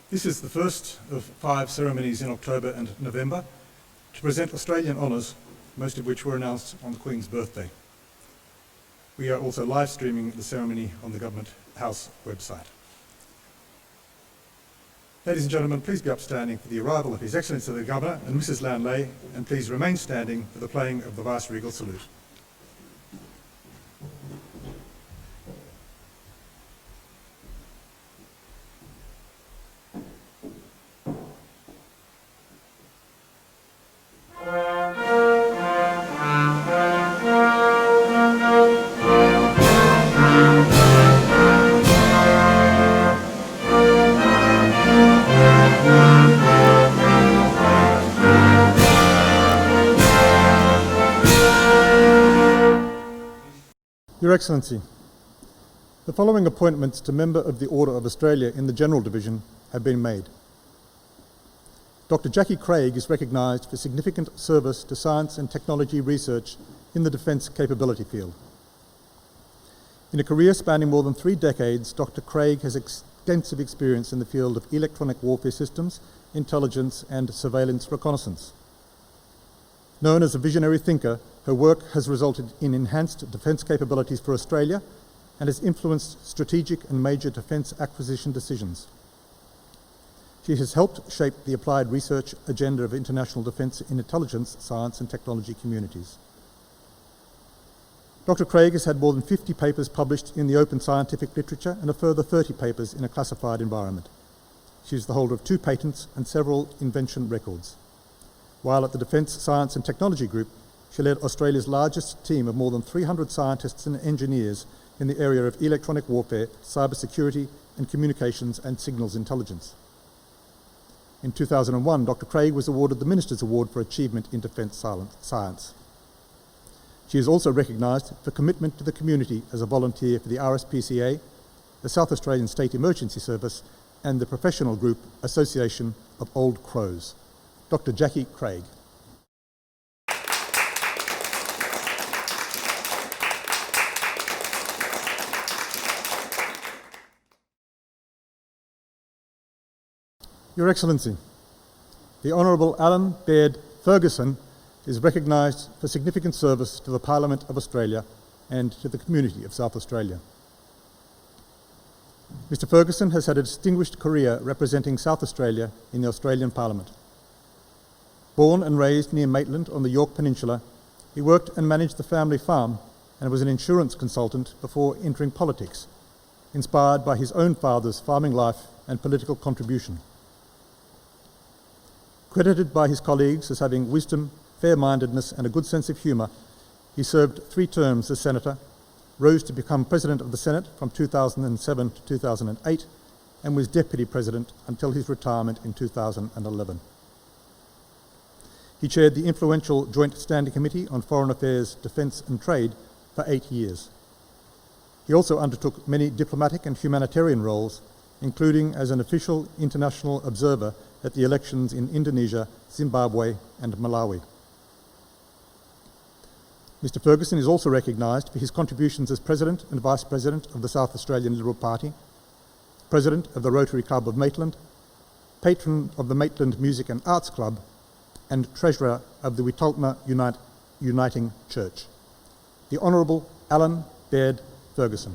This is the first of 5 ceremonies in October and November to present Australian honours, most of which were announced on the Queen's birthday. We are also live streaming the ceremony on the Government House website. Ladies and gentlemen, please be upstanding for the arrival of His Excellency the Governor and Mrs. LINDSAY, and please remain standing for the playing of the Vice-Regal Salute. Your Excellency, the following appointments to Member of the Order of Australia in the General Division have been made. Dr. Jackie Craig is recognised for significant service to science and technology research in the defence capability field. In a career spanning more than 3 decades, Dr. Craig has extensive experience in the field of electronic warfare systems, intelligence and surveillance reconnaissance. Known as a visionary thinker, her work has resulted in enhanced defence capabilities for Australia and has influenced strategic and major defence acquisition decisions. She has helped shape the applied research agenda of international defence in intelligence, science and technology communities. Dr. Craig has had more than 50 papers published in the open scientific literature and a further 30 papers in a classified environment. She is the holder of 2 patents and several invention records. While at the Defence Science and Technology Group, she led Australia's largest team of more than 300 scientists and engineers in the area of electronic warfare, cybersecurity and communications and signals intelligence. In 2001, Dr. Craig was awarded the Minister's Award for Achievement in Defence Science. She is also recognised for commitment to the community as a volunteer for the RSPCA, the South Australian State Emergency Service and the professional group Association of Old Crows. Dr. Jackie Craig. Your Excellency, the Honourable Alan Baird Ferguson is recognised for significant service to the Parliament of Australia and to the community of South Australia. Mr. Ferguson has had a distinguished career representing South Australia in the Australian Parliament. Born and raised near Maitland on the York Peninsula, he worked and managed the family farm and was an insurance consultant before entering politics, inspired by his own father's farming life and political contribution. Credited by his colleagues as having wisdom, fair-mindedness and a good sense of humour, he served 3 terms as Senator, rose to become President of the Senate from 2007 to 2008 and was Deputy President until his retirement in 2011. He chaired the influential Joint Standing Committee on Foreign Affairs, Defence and Trade for 8 years. He also undertook many diplomatic and humanitarian roles, including as an official international observer at the elections in Indonesia, Zimbabwe and Malawi. Mr. Ferguson is also recognised for his contributions as President and Vice President of the South Australian Liberal Party, President of the Rotary Club of Maitland, Patron of the Maitland Music and Arts Club, and Treasurer of the DITTMAR Uniting Church. The Honourable Alan Baird Ferguson.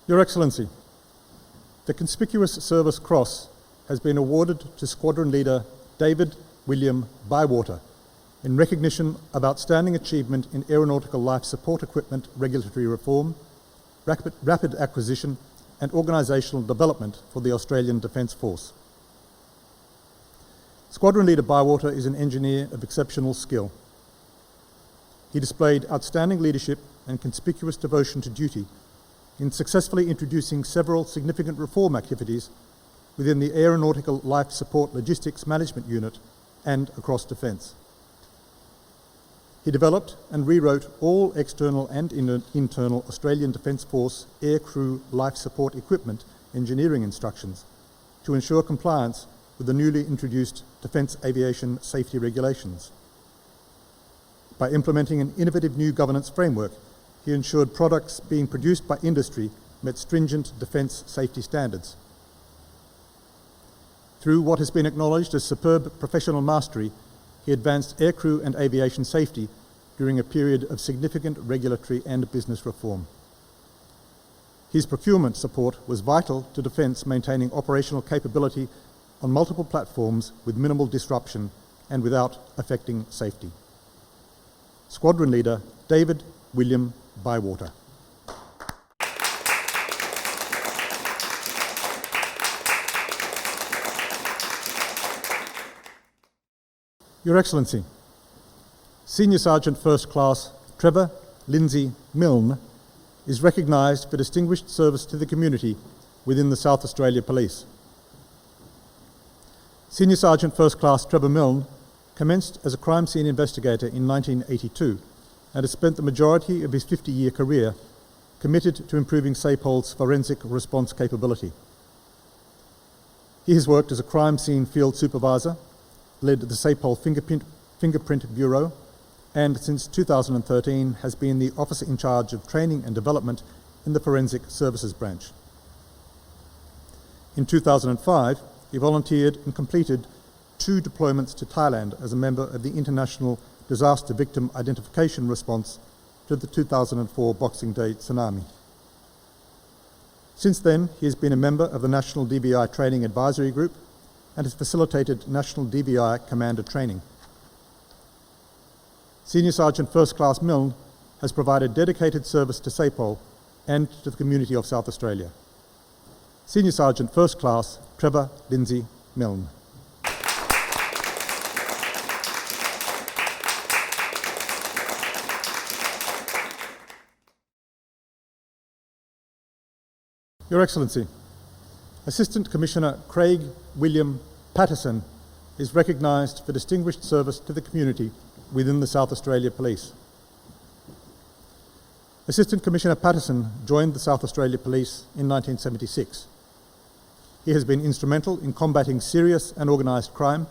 Your Excellency, the Conspicuous Service Cross has been awarded to Squadron Leader David William Bywater in recognition of outstanding achievement in aeronautical life support equipment regulatory reform, rapid acquisition and organisational development for the Australian Defence Force. Squadron Leader Bywater is an engineer of exceptional skill. He displayed outstanding leadership and conspicuous devotion to duty in successfully introducing several significant reform activities within the Aeronautical Life Support Logistics Management Unit and across Defence. He developed and rewrote all external and internal Australian Defence Force aircrew life support equipment engineering instructions to ensure compliance with the newly introduced Defence Aviation Safety Regulations. By implementing an innovative new governance framework, he ensured products being produced by industry met stringent defence safety standards. Through what has been acknowledged as superb professional mastery, he advanced aircrew and aviation safety during a period of significant regulatory and business reform. His procurement support was vital to Defence maintaining operational capability on multiple platforms with minimal disruption and without affecting safety. Squadron Leader David William Bywater. Your Excellency, Senior Sergeant First Class Trevor Lindsay MILNE is recognised for distinguished service to the community within the South Australia Police. Senior Sergeant First Class Trevor MILNE commenced as a crime scene investigator in 1982 and has spent the majority of his 50-year career committed to improving SAPOL's forensic response capability. He has worked as a crime scene field supervisor, led the SAPOL Fingerprint Bureau, and since 2013 has been the officer in charge of training and development in the Forensic Services Branch. In 2005, he volunteered and completed 2 deployments to Thailand as a member of the International Disaster Victim Identification Response to the 2004 Boxing Day tsunami. Since then, he has been a member of the National DVI Training Advisory Group and has facilitated National DVI Commander training. Senior Sergeant First Class MILNE has provided dedicated service to SAPOL and to the community of South Australia. Senior Sergeant First Class Trevor Lindsay MILNE. Your Excellency, Assistant Commissioner Craig William Patterson is recognised for distinguished service to the community within the South Australia Police. Assistant Commissioner Patterson joined the South Australia Police in 1976. He has been instrumental in combating serious and organised crime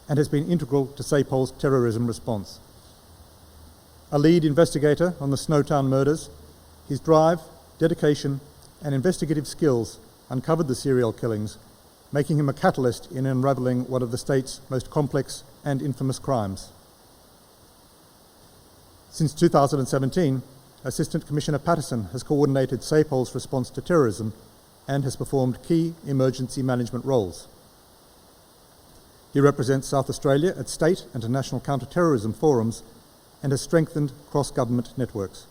and has been integral to SAPOL's terrorism response. A lead investigator on the Snowtown murders, his drive, dedication and investigative skills uncovered the serial killings, making him a catalyst in unravelling one of the state's most complex and infamous crimes. Since 2017, Assistant Commissioner Patterson has coordinated SAPOL's response to terrorism and has performed key emergency management roles. He represents South Australia at state and national counter-terrorism forums and has strengthened cross-government networks.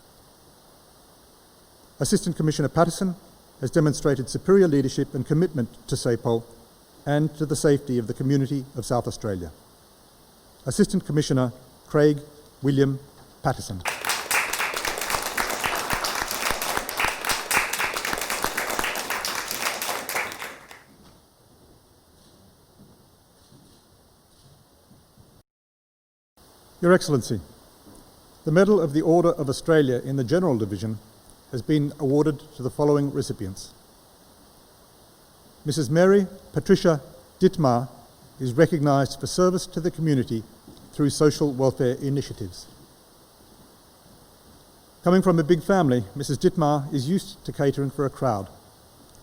Assistant Commissioner Patterson has demonstrated superior leadership and commitment to SAPOL and to the safety of the community of South Australia. Assistant Commissioner Craig William Patterson. Your Excellency, the Medal of the Order of Australia in the General Division has been awarded to the following recipients. Mrs. Mary Patricia DITTMAR is recognised for service to the community through social welfare initiatives. Coming from a big family, Mrs. DITTMAR is used to catering for a crowd,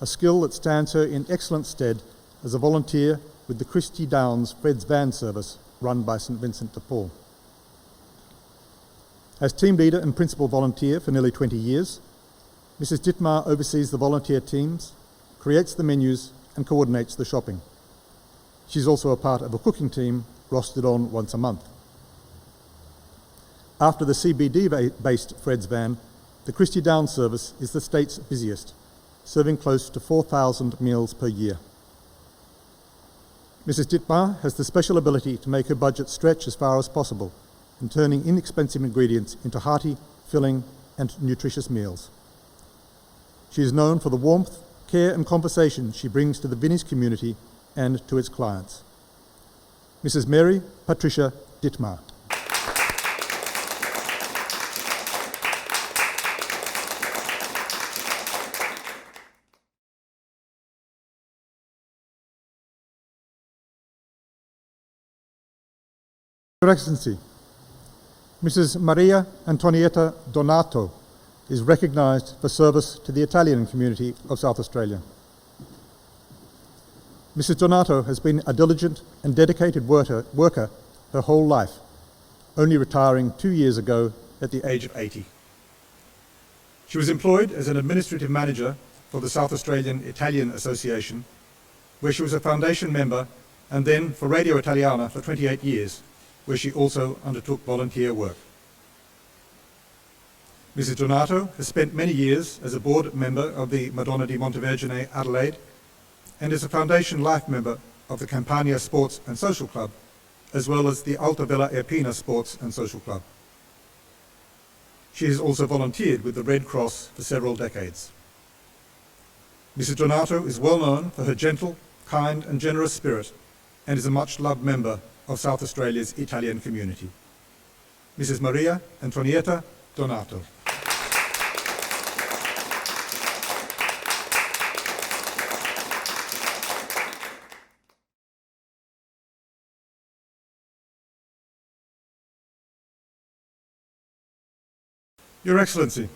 a skill that stands her in excellent stead as a volunteer with the Christie Downs Fred's Van service run by St Vincent de Paul. As team leader and principal volunteer for nearly 20 years, Mrs. DITTMAR oversees the volunteer teams, creates the menus and coordinates the shopping. She's also a part of a cooking team rostered on once a month. After the CBD-based Fred's Van, the Christie Downs service is the state's busiest, serving close to 4,000 meals per year. Mrs. DITTMAR has the special ability to make her budget stretch as far as possible in turning inexpensive ingredients into hearty, filling and nutritious meals. She is known for the warmth, care and conversation she brings to the Vinnie's community and to its clients. Mrs. Mary Patricia DITTMAR. Your Excellency, Mrs. Maria Antonietta Donato is recognised for service to the Italian community of South Australia. Mrs. Donato has been a diligent and dedicated worker her whole life, only retiring 2 years ago at the age of 80. She was employed as an administrative manager for the South Australian Italian Association, where she was a foundation member, and then for Radio Italiana for 28 years, where she also undertook volunteer work. Mrs. Donato has spent many years as a board member of the Madonna di Montevergine Adelaide and is a foundation life member of the Campania Sports and Social Club, as well as the Alta Villa Erpina Sports and Social Club. She has also volunteered with the Red Cross for several decades. Mrs. Donato is well known for her gentle, kind and generous spirit and is a much-loved member of South Australia's Italian community. Mrs. Maria Antonietta Donato. Your Excellency,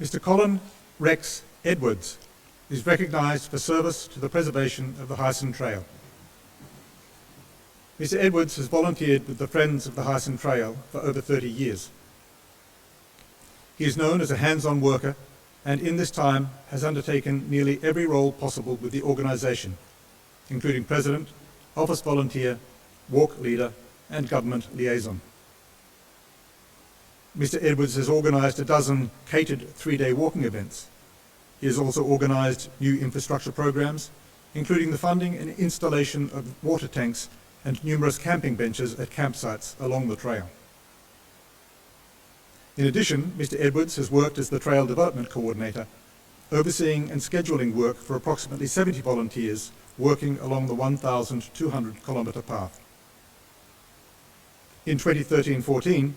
Mr. Colin Rex Edwards is recognised for service to the preservation of the Hyson Trail. Mr. Edwards has volunteered with the Friends of the Hyson Trail for over 30 years. He is known as a hands-on worker and in this time has undertaken nearly every role possible with the organisation, including President, Office Volunteer, Walk Leader and Government Liaison. Mr. Edwards has organised a dozen catered 3-day walking events. He has also organised new infrastructure programs, including the funding and installation of water tanks and numerous camping benches at campsites along the trail. In addition, Mr. Edwards has worked as the Trail Development Coordinator, overseeing and scheduling work for approximately 70 volunteers working along the 1,200 kilometre path. In 2013-14,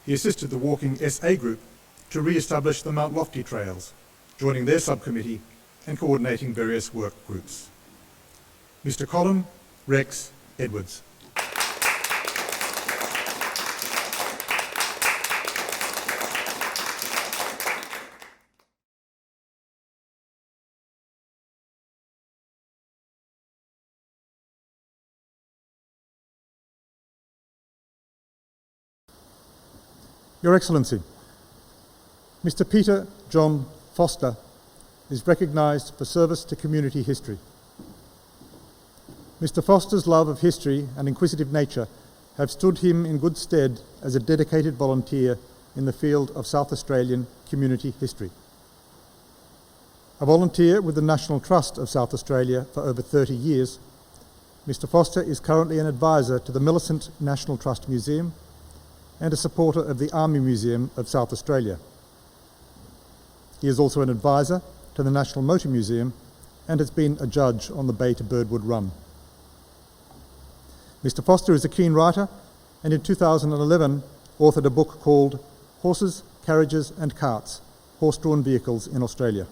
he assisted the Walking SA Group to re-establish the Mount Lofty Trails, joining their subcommittee and coordinating various work groups. Mr. Colin Rex Edwards. Your Excellency, Mr. Peter John Foster is recognised for service to community history. Mr. Foster's love of history and inquisitive nature have stood him in good stead as a dedicated volunteer in the field of South Australian community history. A volunteer with the National Trust of South Australia for over 30 years, Mr. Foster is currently an advisor to the Millicent National Trust Museum and a supporter of the Army Museum of South Australia. He is also an advisor to the National Motor Museum and has been a judge on the Bay to Birdwood Run. Mr. Foster is a keen writer and in 2011 authored a book called Horses, Carriages and Carts, Horse-Drawn Vehicles in Australia.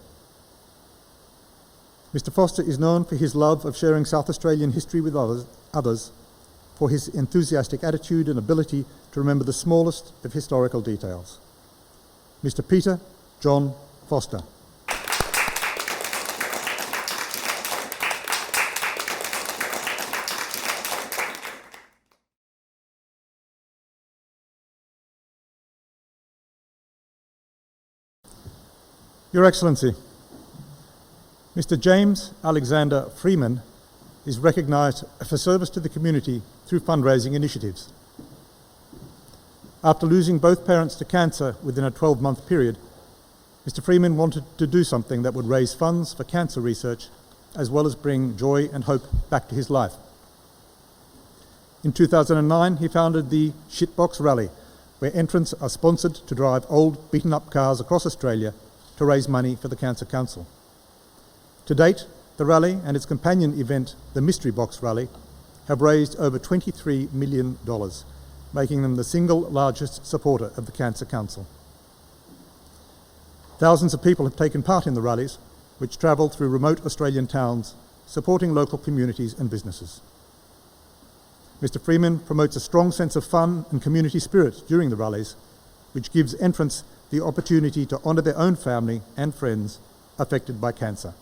Mr. Foster is known for his love of sharing South Australian history with others, for his enthusiastic attitude and ability to remember the smallest of historical details. Mr. Peter John Foster. Your Excellency, Mr. James Alexander Freeman is recognised for service to the community through fundraising initiatives. After losing both parents to cancer within a 12-month period, Mr. Freeman wanted to do something that would raise funds for cancer research as well as bring joy and hope back to his life. In 2009, he founded the Shitbox Rally, where entrants are sponsored to drive old, beaten-up cars across Australia to raise money for the Cancer Council. To date, the rally and its companion event, the Mystery Box Rally, have raised over $23 million, making them the single largest supporter of the Cancer Council. Thousands of people have taken part in the rallies, which travel through remote Australian towns, supporting local communities and businesses. Mr. Freeman promotes a strong sense of fun and community spirit during the rallies, which gives entrants the opportunity to honour their own family and friends affected by cancer.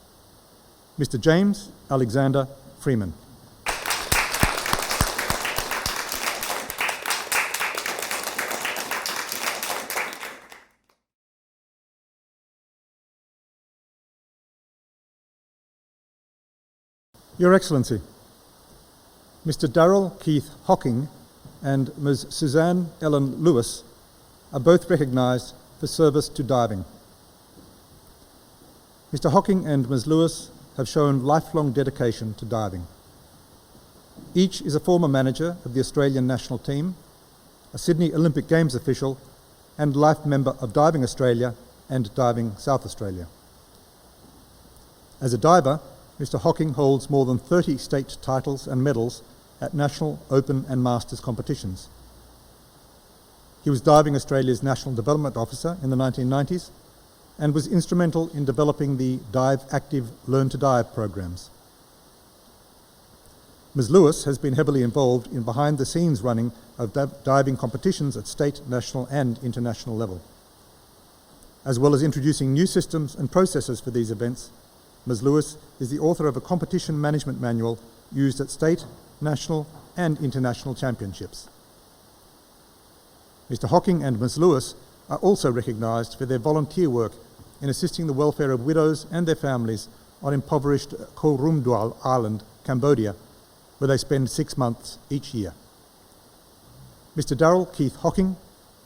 Mr. James Alexander Freeman. Your Excellency, Mr. Darrell Keith Hocking and Ms. Suzanne Ellen Lewis are both recognised for service to diving. Mr. Hocking and Ms. Lewis have shown lifelong dedication to diving. Each is a former manager of the Australian national team, a Sydney Olympic Games official, and life member of Diving Australia and Diving South Australia. As a diver, Mr. Hocking holds more than 30 state titles and medals at national, open and masters competitions. He was Diving Australia's National Development Officer in the 1990s and was instrumental in developing the Dive Active Learn to Dive programs. Ms. Lewis has been heavily involved in behind-the-scenes running of diving competitions at state, national and international level. As well as introducing new systems and processes for these events, Ms. Lewis is the author of a competition management manual used at state, national and international championships. Mr. Hocking and Ms. Lewis are also recognised for their volunteer work in assisting the welfare of widows and their families on impoverished Koh Rumdwal Island, Cambodia, where they spend 6 months each year. Mr. Darrell Keith Hocking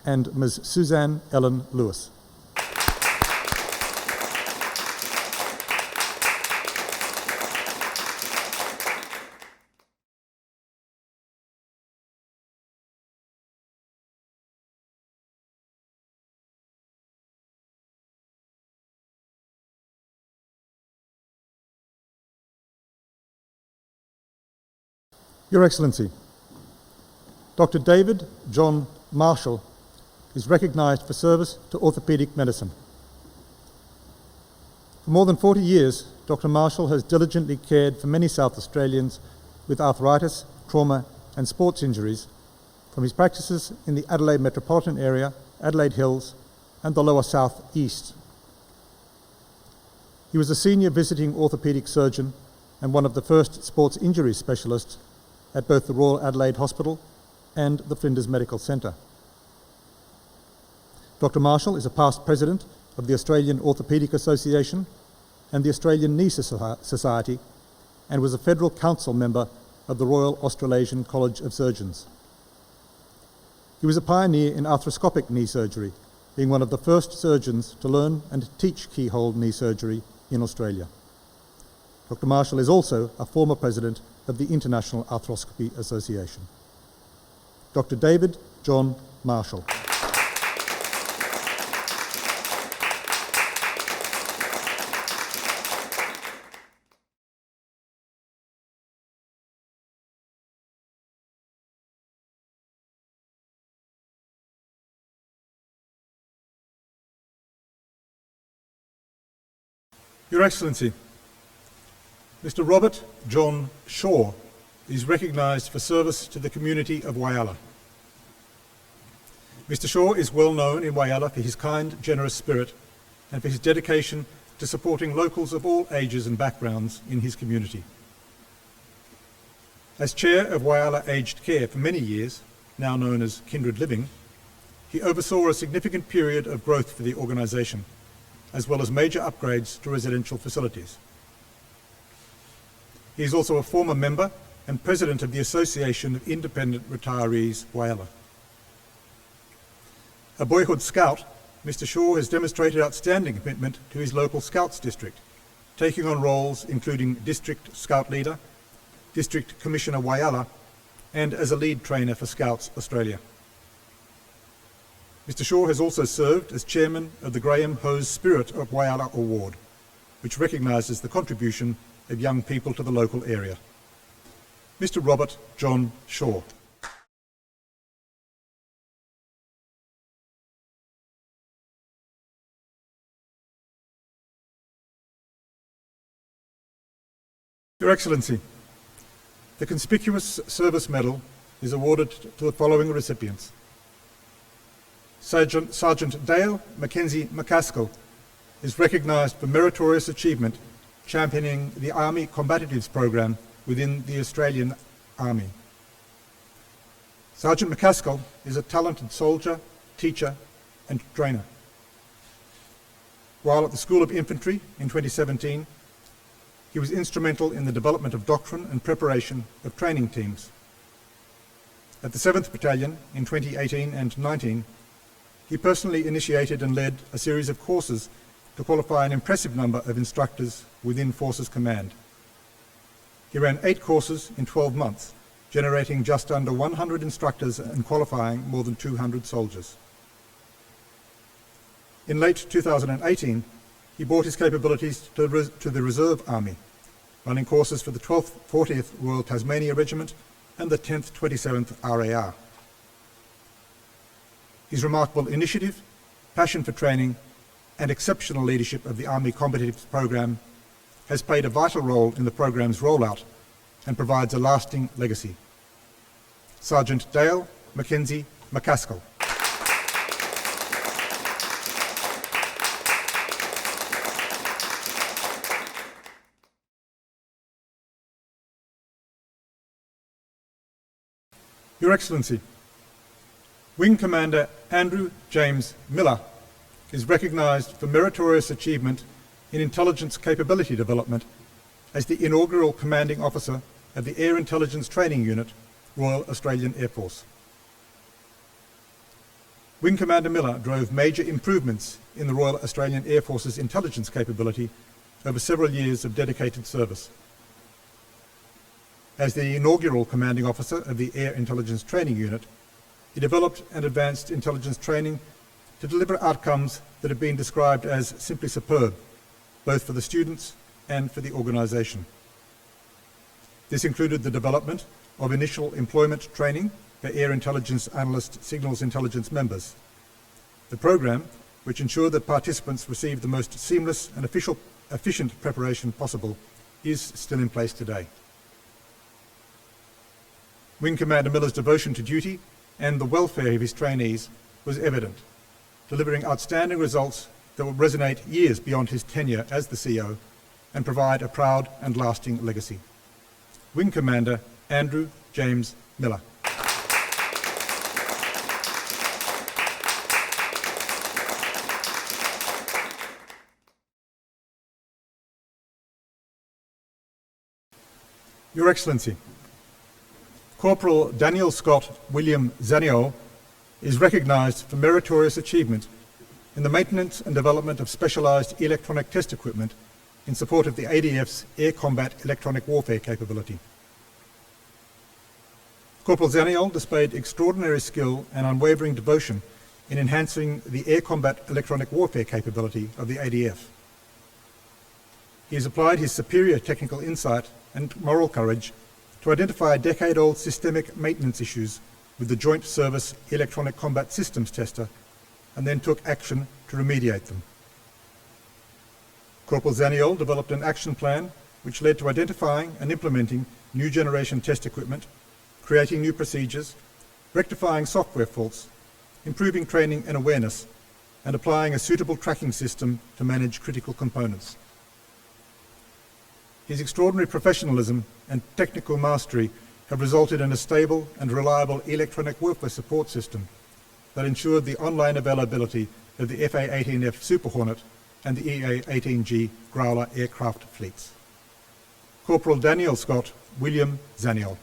and Ms. Suzanne Ellen Lewis. Your Excellency, Dr. David John Marshall is recognised for service to orthopaedic medicine. For more than 40 years, Dr. Marshall has diligently cared for many South Australians with arthritis, trauma and sports injuries from his practices in the Adelaide metropolitan area, Adelaide Hills and the lower South East. He was a senior visiting orthopaedic surgeon and one of the first sports injury specialists at both the Royal Adelaide Hospital and the Flinders Medical Centre. Dr. Marshall is a past president of the Australian Orthopaedic Association and the Australian Knee Society and was a federal council member of the Royal Australasian College of Surgeons. He was a pioneer in arthroscopic knee surgery, being one of the first surgeons to learn and teach keyhole knee surgery in Australia. Dr. Marshall is also a former president of the International Arthroscopy Association. Dr. David John Marshall. Your Excellency, Mr. Robert John Shaw is recognised for service to the community of Whyalla. Mr. Shaw is well known in Whyalla for his kind, generous spirit and for his dedication to supporting locals of all ages and backgrounds in his community. As chair of Whyalla Aged Care for many years, now known as Kindred Living, he oversaw a significant period of growth for the organisation, as well as major upgrades to residential facilities. He is also a former member and president of the Association of Independent Retirees, Whyalla. A boyhood scout, Mr. Shaw has demonstrated outstanding commitment to his local Scouts district, taking on roles including District Scout Leader, District Commissioner Whyalla, and as a lead trainer for Scouts Australia. Mr. Shaw has also served as chairman of the Graham Hose Spirit of Whyalla Award, which recognises the contribution of young people to the local area. Mr. Robert John Shaw. Your Excellency, the Conspicuous Service Medal is awarded to the following recipients: Sergeant Dale Mackenzie McCaskill is recognised for meritorious achievement championing the Army Combatives program within the Australian Army. Sergeant McCaskill is a talented soldier, teacher and trainer. While at the School of Infantry in 2017, he was instrumental in the development of doctrine and preparation of training teams. At the 7th Battalion in 2018 and 19, he personally initiated and led a series of courses to qualify an impressive number of instructors within Forces Command. He ran 8 courses in 12 months, generating just under 100 instructors and qualifying more than 200 soldiers. In late 2018, he brought his capabilities to the Reserve Army, running courses for the 12th 40th Royal Tasmania Regiment and the 10th 27th RAR. His remarkable initiative, passion for training and exceptional leadership of the Army Combatives program has played a vital role in the program's rollout and provides a lasting legacy. Sergeant Dale Mackenzie McCaskill. Your Excellency, Wing Commander Andrew James Miller is recognised for meritorious achievement in intelligence capability development as the inaugural Commanding Officer of the Air Intelligence Training Unit, Royal Australian Air Force. Wing Commander Miller drove major improvements in the Royal Australian Air Force's intelligence capability over several years of dedicated service. As the inaugural Commanding Officer of the Air Intelligence Training Unit, he developed and advanced intelligence training to deliver outcomes that have been described as simply superb, both for the students and for the organisation. This included the development of initial employment training for Air Intelligence Analyst Signals Intelligence members. The program, which ensured that participants received the most seamless and efficient preparation possible, is still in place today. Wing Commander Miller's devotion to duty and the welfare of his trainees was evident, delivering outstanding results that will resonate years beyond his tenure as the CO and provide a proud and lasting legacy. Wing Commander Andrew James Miller. Your Excellency, Corporal Daniel Scott William ZANOL is recognised for meritorious achievement in the maintenance and development of specialised electronic test equipment in support of the ADF's air combat electronic warfare capability. Corporal ZANOL displayed extraordinary skill and unwavering devotion in enhancing the air combat electronic warfare capability of the ADF. He has applied his superior technical insight and moral courage to identify decade-old systemic maintenance issues with the Joint Service Electronic Combat Systems Tester and then took action to remediate them. Corporal ZANOL developed an action plan which led to identifying and implementing new generation test equipment, creating new procedures, rectifying software faults, improving training and awareness, and applying a suitable tracking system to manage critical components. His extraordinary professionalism and technical mastery have resulted in a stable and reliable electronic warfare support system that ensured the online availability of the FA-18F Super Hornet and the EA-18G Growler aircraft fleets. Corporal Daniel Scott William ZANOL.